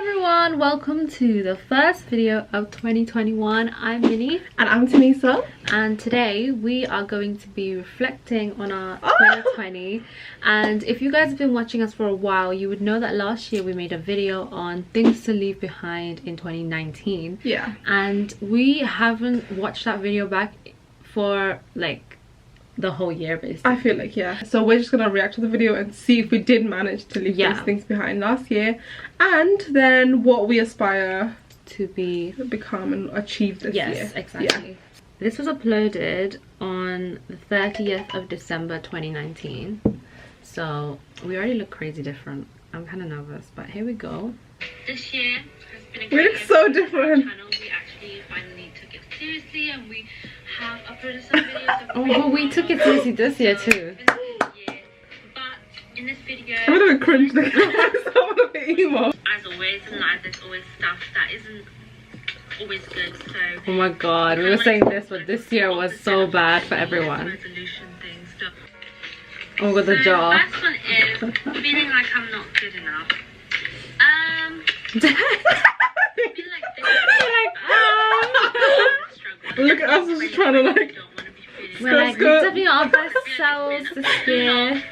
everyone, welcome to the first video of 2021. I'm Minnie and I'm Tenisa, and today we are going to be reflecting on our 2020. And if you guys have been watching us for a while, you would know that last year we made a video on things to leave behind in 2019. Yeah, and we haven't watched that video back for like the whole year basically. I feel like, yeah, so we're just gonna react to the video and see if we did manage to leave those things behind last year, and then what we aspire to become and achieve this year. Yes, exactly. This was uploaded on the 30th of December 2019, so we already look crazy different. I'm kind of nervous, but here we go. This year has been a great we look so different. We actually finally took it seriously, and we have uploaded some videos. Oh, but we took it seriously this year too. But in this video, I'm a little bit cringe. I'm a bit emo. As always in life, there's always stuff that isn't always good. So oh my god, we were saying this, but this year was so bad for everyone. Oh, with the jaw. The first one is feeling like I'm not good enough. Look at us just trying to like. We're like definitely our best selves this year.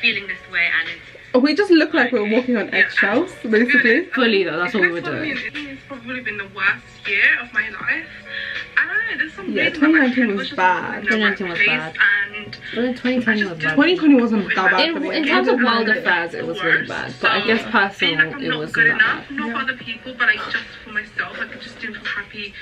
Feeling this way, and it's. We just look like we're walking on eggshells, basically. Fully though, that's what we were doing. It's probably been the worst year of my life. I don't know, there's some 2019 was bad. 2019 was bad. But then 2020 was bad. 2020 wasn't that bad. In terms of world affairs, it was really bad. But I guess personal, it wasn't that bad. Not for other people, but like just for myself. Like I just didn't feel happy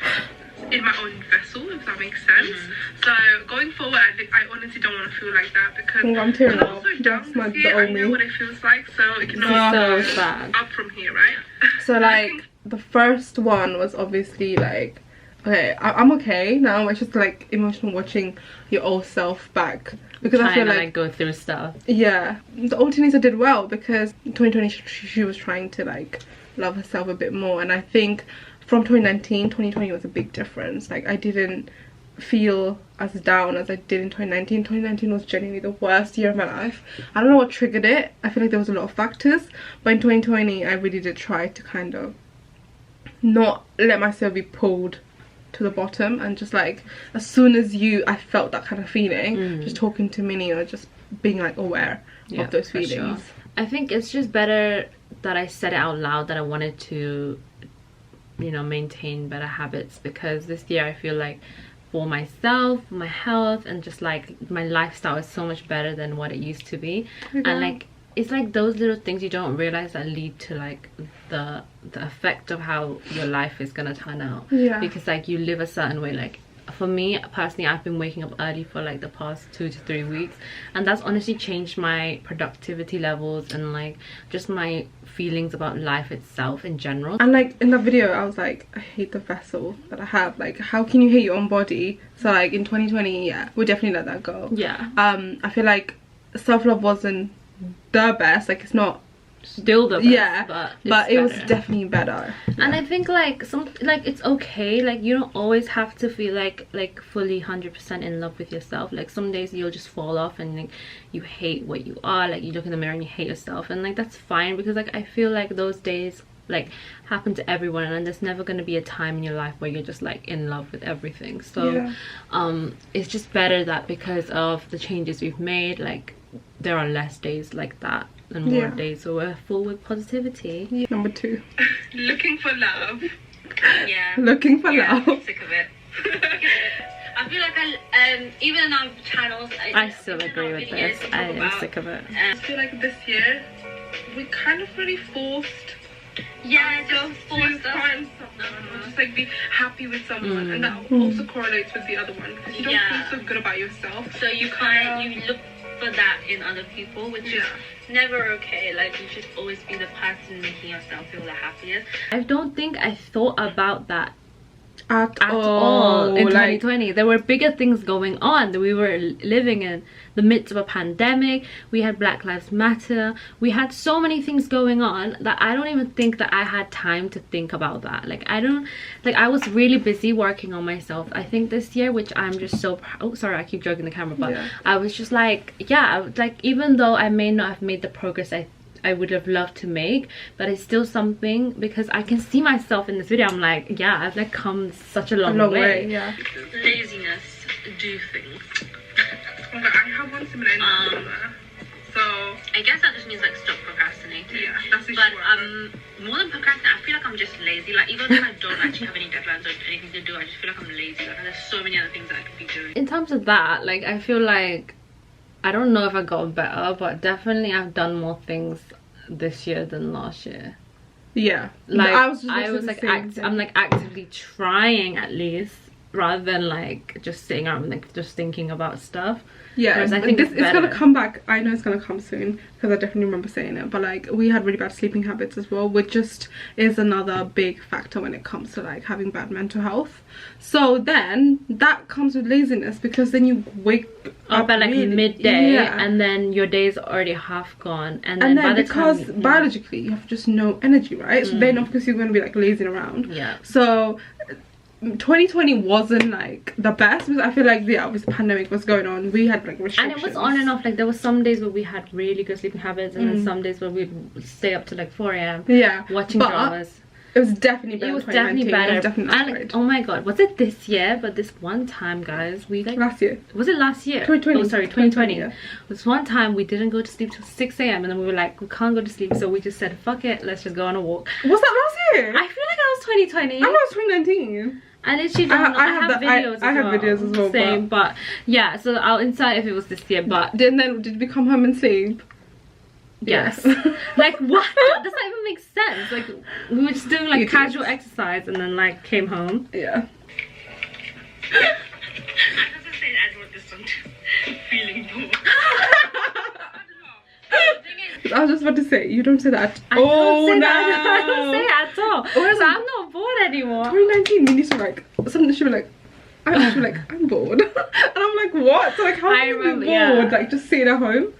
in my own vessel, if that makes sense. So going forward, I honestly don't want to feel like that, because I'm tearing up. also down this year. I know what it feels like, so it can only so sad. Up from here, right? So like the first one was obviously like, okay, I'm okay now. It's just like emotional watching your old self back, because I feel like go through stuff. Yeah, the old Tenisa did well, because 2020 she was trying to like love herself a bit more, and I think from 2020 was a big difference. Like I didn't feel as down as I did in 2019. 2019 was genuinely the worst year of my life. I don't know what triggered it. I feel like there was a lot of factors, but in 2020 I really did try to kind of not let myself be pulled to the bottom, and just like as soon as I felt that kind of feeling, just talking to Minnie or just being like aware of those feelings. Sure. I think it's just better that I said it out loud, that I wanted to, you know, maintain better habits, because this year I feel like for myself, my health, and just like my lifestyle is so much better than what it used to be. And like it's like those little things you don't realize that lead to like the effect of how your life is gonna turn out. Because like you live a certain way. Like for me personally, I've been waking up early for like the past 2 to 3 weeks, and that's honestly changed my productivity levels and like just my feelings about life itself in general. And like in the video I was like, I hate the vessel that I have. Like how can you hate your own body? So like in 2020, we definitely let that go. I feel like self-love wasn't the best. Like it's not still the best, but it was definitely better. And I think like it's okay. Like you don't always have to feel like fully 100% in love with yourself. Like some days you'll just fall off and like you hate what you are. Like you look in the mirror and you hate yourself, and like that's fine, because like I feel like those days like happen to everyone, and there's never going to be a time in your life where you're just like in love with everything. So it's just better that because of the changes we've made, like there are less days like that and more days so we're full with positivity. Number 2, looking for love. Looking for love. I'm sick of it. I feel like even in our channels, I still agree with this. I am sick of it. I feel like this year we kind of really forced just forced to find someone, or just like be happy with someone, and that also correlates with the other one, because you don't feel so good about yourself, so you you look for that in other people, which is never okay. Like you should always be the person making yourself feel the happiest. I don't think I thought about that at all in 2020. There were bigger things going on. We were living in the midst of a pandemic. We had Black Lives Matter. We had so many things going on that I don't even think that I had time to think about that. Like I was really busy working on myself, I think, this year, which I'm just so proud. Oh sorry, I keep jogging the camera, but I was just like, like even though I may not have made the progress I I would have loved to make, but it's still something, because I can see myself in this video. I'm like, yeah, I've like come such a long way. Yeah. Laziness, do things. Okay, I have one similar in Tumblr. So I guess that just means like stop procrastinating. Yeah, that's the But more than procrastinating, I feel like I'm just lazy. Like even if I don't actually have any deadlines or anything to do, I just feel like I'm lazy. Like there's so many other things that I could be doing. In terms of that, like I feel like, I don't know if I got better, but definitely I've done more things this year than last year. Yeah, like I was like I'm like actively trying, at least, rather than like just sitting around and like just thinking about stuff. Yeah, whereas I think it's gonna come back. I know it's gonna come soon, because I definitely remember saying it, but like we had really bad sleeping habits as well, which just is another big factor when it comes to like having bad mental health. So then that comes with laziness, because then you wake up at like really, midday, yeah. and then your day's already half gone, and then by the because time, biologically you have just no energy, right? So then of course you're going to be like lazing around. Yeah. So 2020 wasn't like the best, because I feel like this pandemic was going on. We had like restrictions, and it was on and off. Like there was some days where we had really good sleeping habits, and then some days where we'd stay up to like 4 a.m. yeah, watching dramas. It was definitely better. It was definitely better. It was definitely and like, oh my god, was it this year? But this one time, guys, we like last year. Was it last year? 2020. Oh sorry, 2020. Yeah. This one time we didn't go to sleep till 6 a.m. and then we were like, we can't go to sleep, so we just said, fuck it, let's just go on a walk. Was that last year? I feel like that was 2020. I thought it was 2019. I literally don't know. I have videos as well. I have videos as well. Same, but yeah, so I'll insert if it was this year. But then did we come home and sleep? Yes. Like what? Does that even make sense? Like we were just doing like casual exercise and then like came home. Yeah. I was saying I wrote this one too. Feeling bored. I was just about to say, you don't say that. I don't say it at all. Whereas so I'm not bored anymore. 2019, Minnie was like, something she was like, I'm bored. And I'm like, what? So like, how can you be bored? Yeah. Like just sitting at home?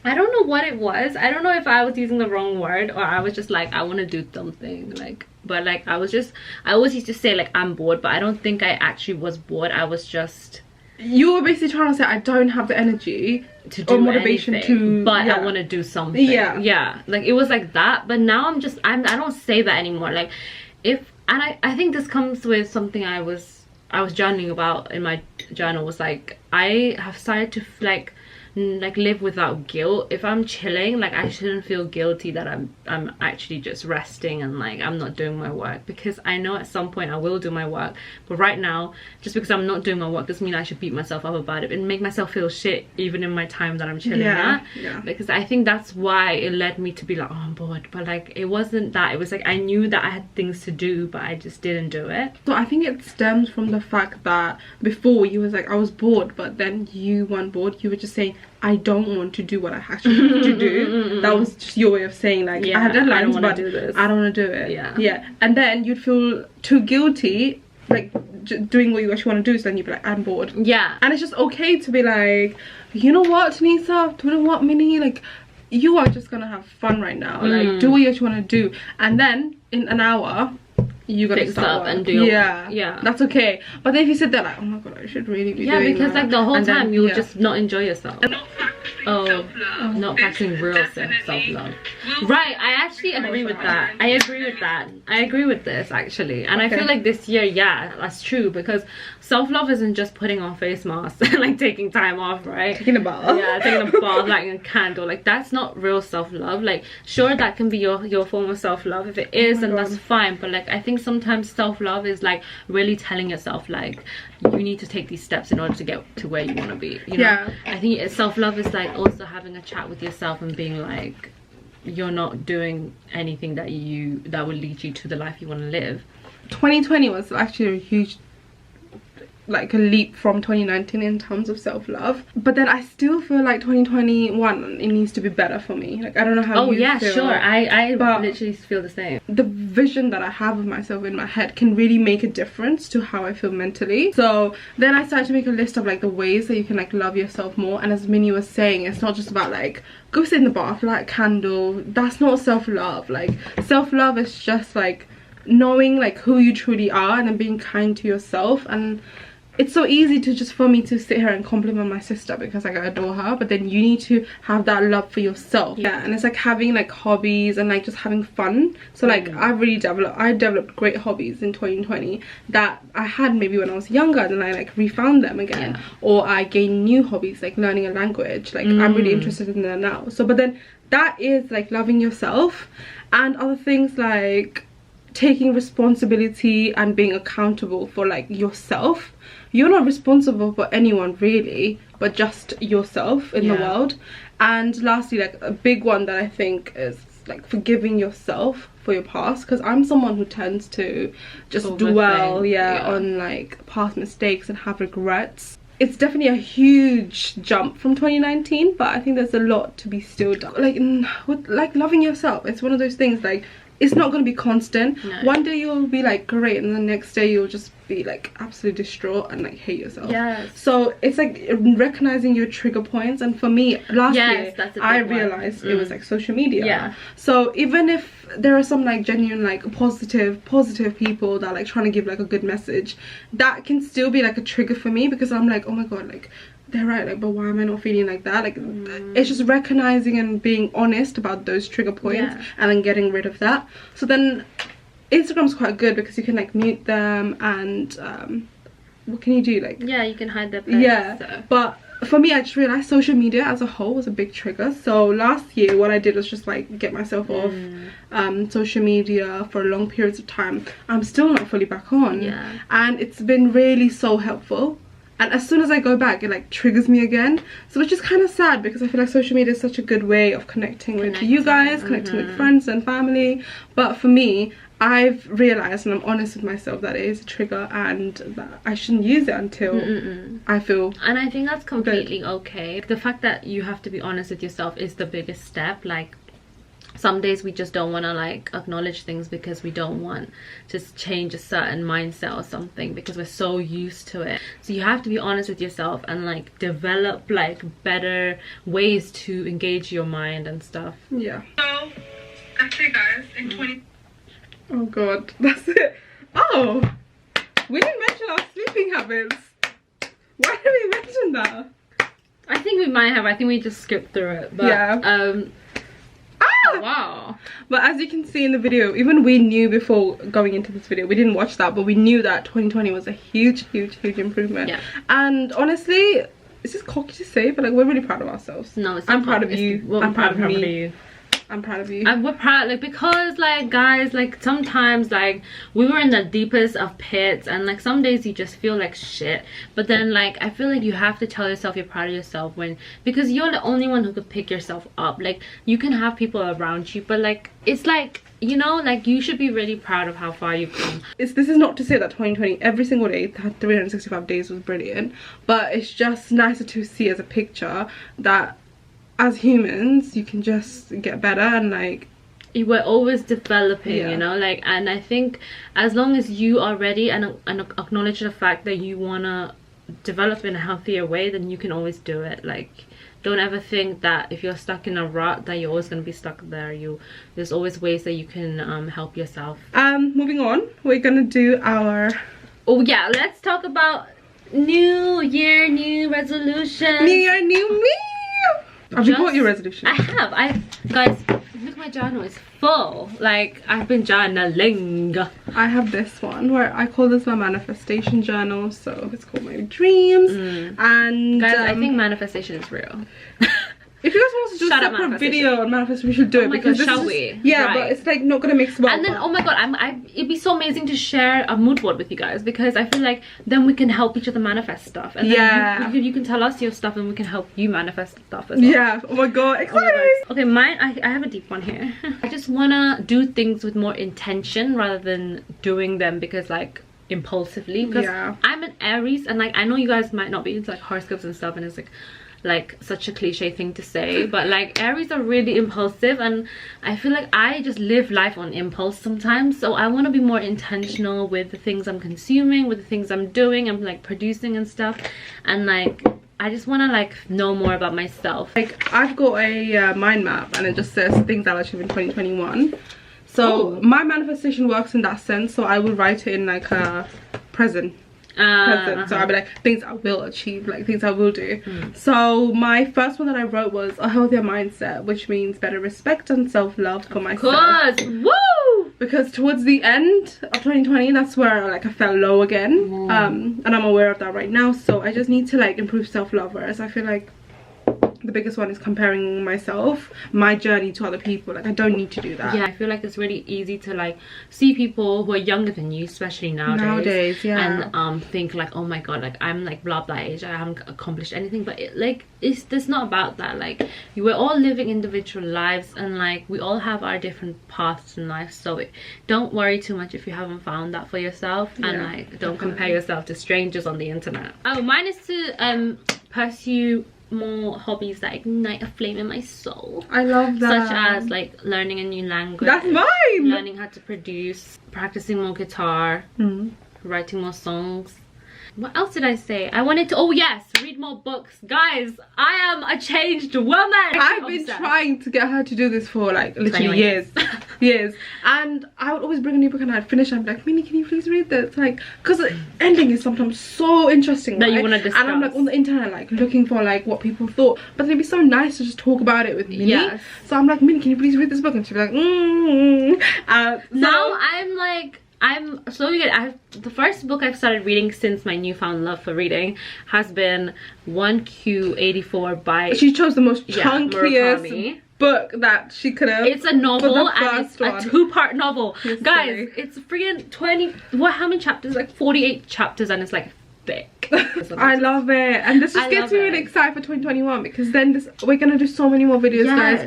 I don't know what it was. I don't know if I was using the wrong word, or I was just like, I want to do something. Like, but like I always used to say like I'm bored, but I don't think I actually was bored. I was just, you were basically trying to say I don't have the energy to do or motivation anything, to, but yeah. I want to do something. Yeah, like it was like that. But now I don't say that anymore. Like I think this comes with something I was journaling about in my journal. Was like I have started to like live without guilt. If I'm chilling, like I shouldn't feel guilty that I'm actually just resting and like I'm not doing my work, because I know at some point I will do my work. But right now, just because I'm not doing my work doesn't mean I should beat myself up about it and make myself feel shit even in my time that I'm chilling at. Because I think that's why it led me to be like, oh, I'm bored. But like it wasn't that. It was like I knew that I had things to do, but I just didn't do it. So I think it stems from the fact that before you was like, I was bored, but then you weren't bored. You were just saying, I don't want to do what I actually have to do. That was just your way of saying like, I have deadlines, but I don't want to do it. Yeah. And then you'd feel too guilty like doing what you actually want to do, so then you'd be like, I'm bored. Yeah. And it's just okay to be like, you know what, Tenisa, you know what, Minnie, like you are just gonna have fun right now. Like do what you actually want to do, and then in an hour you gotta fix up work. and do yeah, that's okay. But then if you sit there like, oh my god, I should really be doing because that, like the whole and time then, you'll just not enjoy yourself. Not practicing real self-love. Right, I actually agree with that. I agree with this actually. And I feel like this year, yeah, that's true, because self-love isn't just putting on face masks and like taking time off, right? Taking a bath. Yeah, taking a bath, lighting a candle. Like that's not real self-love. Like sure, that can be your form of self-love. If it is, then that's fine. But like I think sometimes self-love is like really telling yourself like you need to take these steps in order to get to where you want to be, you know? I think self-love is like also having a chat with yourself and being like, you're not doing anything that will lead you to the life you want to live. 2020 was actually a huge like a leap from 2019 in terms of self-love, but then I still feel like 2021 it needs to be better for me. Like I don't know how you feel. Sure, I literally feel the same. The vision that I have of myself in my head can really make a difference to how I feel mentally. So then I started to make a list of like the ways that you can like love yourself more. And as Minnie was saying, it's not just about like go sit in the bath, light a candle. That's not self-love. Like self-love is just like knowing like who you truly are and then being kind to yourself. And it's so easy to just for me to sit here and compliment my sister because like I adore her, but then you need to have that love for yourself. Yeah, and it's like having like hobbies and like just having fun. So like I developed great hobbies in 2020 that I had maybe when I was younger, and I like refound them again. Or I gained new hobbies like learning a language. Like I'm really interested in that now. So but then that is like loving yourself, and other things like taking responsibility and being accountable for like yourself. You're not responsible for anyone really, but just yourself in the world. And lastly, like a big one that I think is like forgiving yourself for your past, because I'm someone who tends to just dwell on like past mistakes and have regrets. It's definitely a huge jump from 2019, but I think there's a lot to be still done. Like with like loving yourself, it's one of those things like it's not going to be constant. One day you'll be like great, and the next day you'll just be like absolutely distraught and like hate yourself. So it's like recognizing your trigger points. And for me last year I realized it was like social media. So even if there are some like genuine like positive people that are like trying to give like a good message, that can still be like a trigger for me, because I'm like, oh my god, like they're right, like, but why am I not feeling like that? Like it's just recognizing and being honest about those trigger points and then getting rid of that. So then Instagram's quite good because you can like mute them, and what can you do, like you can hide their posts, but for me I just realized social media as a whole was a big trigger. So last year what I did was just like get myself off social media for long periods of time. I'm still not fully back on, and it's been really so helpful. And as soon as I go back, it like triggers me again. So which is kind of sad, because I feel like social media is such a good way of connecting with you guys, connecting with friends and family. But for me, I've realized, and I'm honest with myself, that it is a trigger and that I shouldn't use it until I feel and I think that's completely okay. The fact that you have to be honest with yourself is the biggest step. Like some days we just don't want to like acknowledge things because we don't want to change a certain mindset or something, because we're so used to it. So you have to be honest with yourself and like develop like better ways to engage your mind and stuff. So that's it guys, in 20 oh god, that's it. Oh, we didn't mention our sleeping habits. Why did we mention that? I think we might have. I think we just skipped through it, but wow. But as you can see in the video, even we knew before going into this video, we didn't watch that, but we knew that 2020 was a huge improvement. And honestly, this is cocky to say, but like we're really proud of ourselves. No, it's I'm proud of you. I'm proud of me. I'm proud of you. And we're proud, like, because like guys, like sometimes like we were in the deepest of pits, and like some days you just feel like shit, but then like I feel like you have to tell yourself you're proud of yourself, because you're the only one who could pick yourself up. Like you can have people around you, but like it's like, you know, like you should be really proud of how far you've come. This is not to say that 2020 every single day, 365 days was brilliant, but it's just nicer to see as a picture that as humans you can just get better, and like we're always developing, you know, like, and I think as long as you are ready and acknowledge the fact that you want to develop in a healthier way, then you can always do it. Like don't ever think that if you're stuck in a rut that you're always going to be stuck there. There's always ways that you can help yourself. Moving on, we're gonna do our let's talk about new year, new resolution. New year, new me. Have you bought your resolution? I have. Guys, look, my journal is full. Like I've been journaling. I have this one where I call this my manifestation journal, so it's called my dreams. And guys, I think manifestation is real. If you guys want to do a separate video on manifestation, we should do it. Because shall we? Yeah, but it's like not gonna mix well. And then oh my god, it'd be so amazing to share a mood board with you guys, because I feel like then we can help each other manifest stuff. And then you can tell us your stuff and we can help you manifest stuff as well. Yeah. Oh my god, excited. Okay, mine, I have a deep one here. I just wanna do things with more intention rather than doing them because like impulsively, because I'm an Aries, and like I know you guys might not be into like horoscopes and stuff, and it's like such a cliche thing to say, but like Aries are really impulsive, and I feel like I just live life on impulse sometimes. So I want to be more intentional with the things I'm consuming, with the things I'm doing, I'm like producing and stuff, and like I just want to like know more about myself. Like I've got a mind map, and it just says things I'll achieve in 2021. So my manifestation works in that sense, so I will write it in like a present. present. So I'll be like, things I will achieve, like things I will do. So my first one that I wrote was a healthier mindset, which means better respect and self-love for myself. Of course. Woo! Because towards the end of 2020, that's where like I felt low again. And I'm aware of that right now. So I just need to like improve self-love, whereas I feel like the biggest one is comparing my journey to other people. Like I don't need to do that. Yeah, I feel like it's really easy to like see people who are younger than you, especially nowadays, yeah, and think like, oh my god, like I'm like blah blah age, I haven't accomplished anything. But it's not about that. Like we're all living individual lives, and like we all have our different paths in life. So don't worry too much if you haven't found that for yourself, and like don't compare yourself to strangers on the internet. Oh, mine is to pursue more hobbies that ignite a flame in my soul. I love that. Such as like learning a new language. That's mine. Learning how to produce, practicing more guitar, writing more songs. What else did I say? I wanted to, oh yes, read more books. Guys, I am a changed woman. I've been trying to get her to do this for like literally years. Years. And I would always bring a new book and I'd finish and I'd be like, Mini, can you please read this? Like, because the ending is sometimes so interesting. That you want to discuss. And I'm like on the internet like looking for like what people thought. But it'd be so nice to just talk about it with Mini. Yes. So I'm like, Mini, can you please read this book? And she'd be like, now I'm slowly the first book I've started reading since my newfound love for reading has been 1Q84 by... She chose the most chunkiest book that she could have. It's a novel and it's a 2-part novel. Yes, guys, it's freaking 20... how many chapters? Like 48 chapters, and it's like thick. I love it, and this just gets me really excited for 2021 because then we're gonna do so many more videos, guys.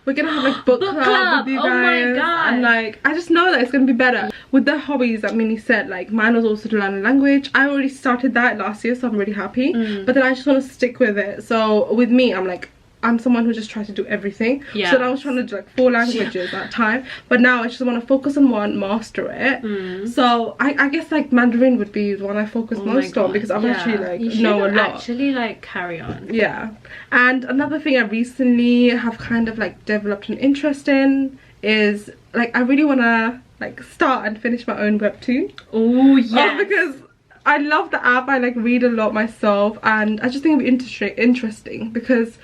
We're gonna have like book club with you guys. Oh my god! And like I just know that it's gonna be better with the hobbies that Mini said. Like mine was also to learn a language. I already started that last year, so I'm really happy. But then I just want to stick with it. So with me, I'm someone who just tries to do everything. So I was trying to do like 4 languages at a time, but now I just want to focus on one, master it. So I guess like Mandarin would be the one I focus most on because I've actually like know a lot. Actually like carry on. Yeah. And another thing I recently have kind of like developed an interest in is like I really want to like start and finish my own webtoon. Oh yeah. Because I love the app. I like read a lot myself, and I just think it'd be interesting because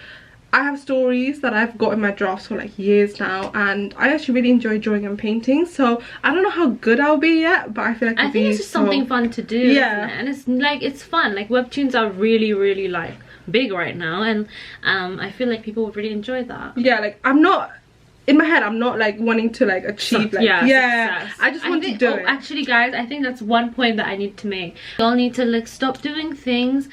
I have stories that I've got in my drafts for like years now, and I actually really enjoy drawing and painting. So I don't know how good I'll be yet, but I feel like I think it's just something fun to do. Yeah, and it's like it's fun. Like webtoons are really like big right now, and I feel like people would really enjoy that. Yeah, like I'm not in my head, I'm not like wanting to like achieve like success. I just want to do it. Actually guys, I think that's one point that I need to make. You all need to like stop doing things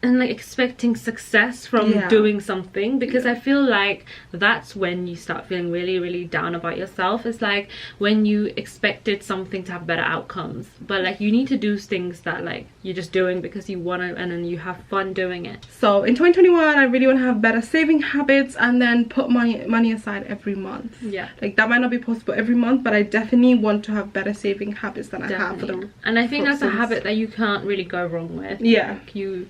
and like expecting success from doing something, because I feel like that's when you start feeling really down about yourself. It's like when you expected something to have better outcomes, but like you need to do things that like you're just doing because you want to, and then you have fun doing it. So in 2021 I really want to have better saving habits and then put money aside every month. Yeah, like that might not be possible every month, but I definitely want to have better saving habits than I have for the and I think that's a habit that you can't really go wrong with. Like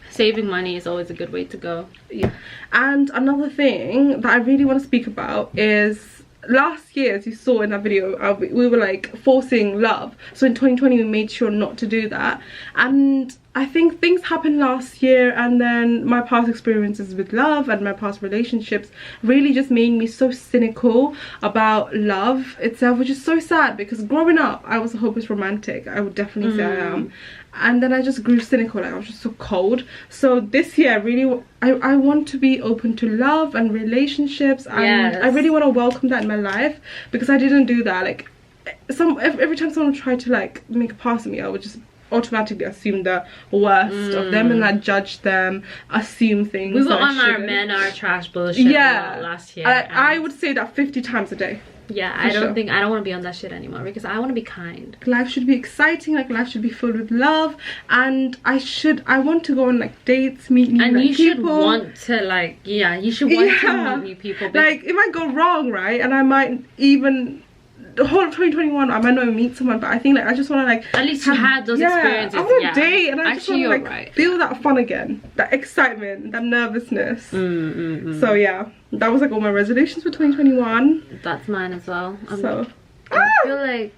saving money is always a good way to go. Yeah. And another thing that I really want to speak about is last year, as you saw in that video, we were like forcing love. So in 2020 we made sure not to do that, and I think things happened last year, and then my past experiences with love and my past relationships really just made me so cynical about love itself, which is so sad because growing up I was a hopeless romantic. I would definitely say I am. And then I just grew cynical, like I was just so cold. So this year I want to be open to love and relationships, and I really want to welcome that in my life, because I didn't do that. Like every time someone tried to like make a pass at me, I would just automatically assume the worst of them and like judge them, assume things. We were on our men are trash bullshit last year. I would say that 50 times a day. Yeah, I don't want to be on that shit anymore, because I want to be kind. Life should be exciting, like life should be filled with love, and I want to go on like dates, meet new people. And you should want to like, you should want to meet new people. Like it might go wrong, right? And I might even, the whole of 2021 I might not even meet someone, but I think like I just want to like at least you had those experiences. I want to date, and I just want to like feel that fun again, that excitement, that nervousness. So yeah, that was like all my resolutions for 2021. That's mine as well. I feel like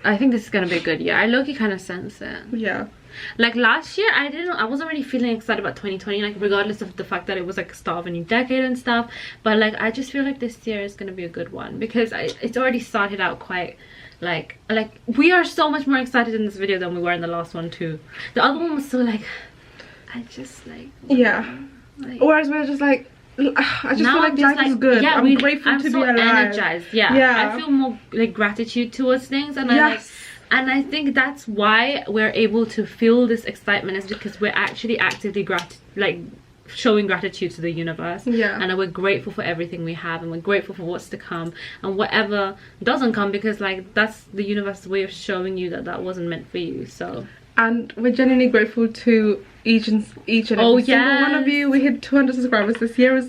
I think this is gonna be a good year. I low-key kind of sense it. Yeah. Like last year, I wasn't really feeling excited about 2020, like regardless of the fact that it was like the start of a new decade and stuff. But like I just feel like this year is gonna be a good one because it's already started out quite like we are so much more excited in this video than we were in the last one too. The other one was so like I just like yeah. Like, whereas we're just like I just feel like life is good. Yeah, I'm grateful to be alive. Energized. Yeah. I feel more like gratitude towards things, and I think that's why we're able to feel this excitement is because we're actually actively showing gratitude to the universe. Yeah. And we're grateful for everything we have, and we're grateful for what's to come and whatever doesn't come, because like that's the universe's way of showing you that that wasn't meant for you. So. And we're genuinely grateful to each and every single one of you. We hit 200 subscribers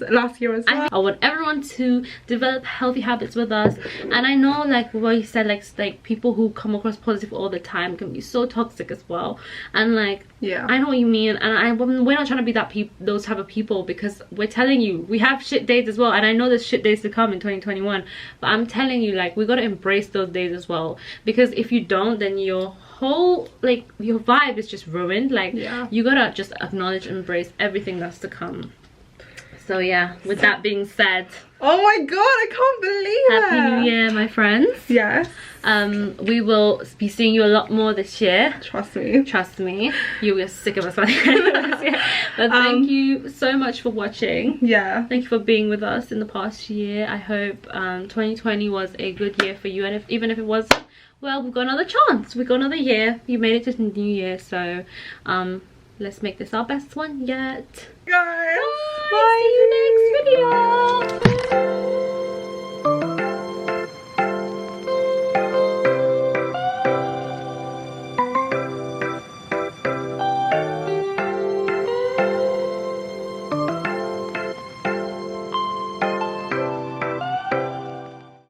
last year as well. I want everyone to develop healthy habits with us. And I know like what you said, like people who come across positive all the time can be so toxic as well. And like I know what you mean, and we're not trying to be those type of people, because we're telling you we have shit days as well. And I know there's shit days to come in 2021, but I'm telling you, like, we got to embrace those days as well, because if you don't, then your whole like your vibe is just ruined. Like you gotta just acknowledge and embrace everything that's to come. So yeah, with that being said, oh my god, I can't believe it. Happy New Year, my friends. Yes. We will be seeing you a lot more this year. Trust me. Trust me. You were sick of us by the end of this year. But thank you so much for watching. Yeah. Thank you for being with us in the past year. I hope 2020 was a good year for you, and even if it wasn't, well, we've got another chance. We've got another year. You made it to the new year, so let's make this our best one yet. Guys, bye. See you next video.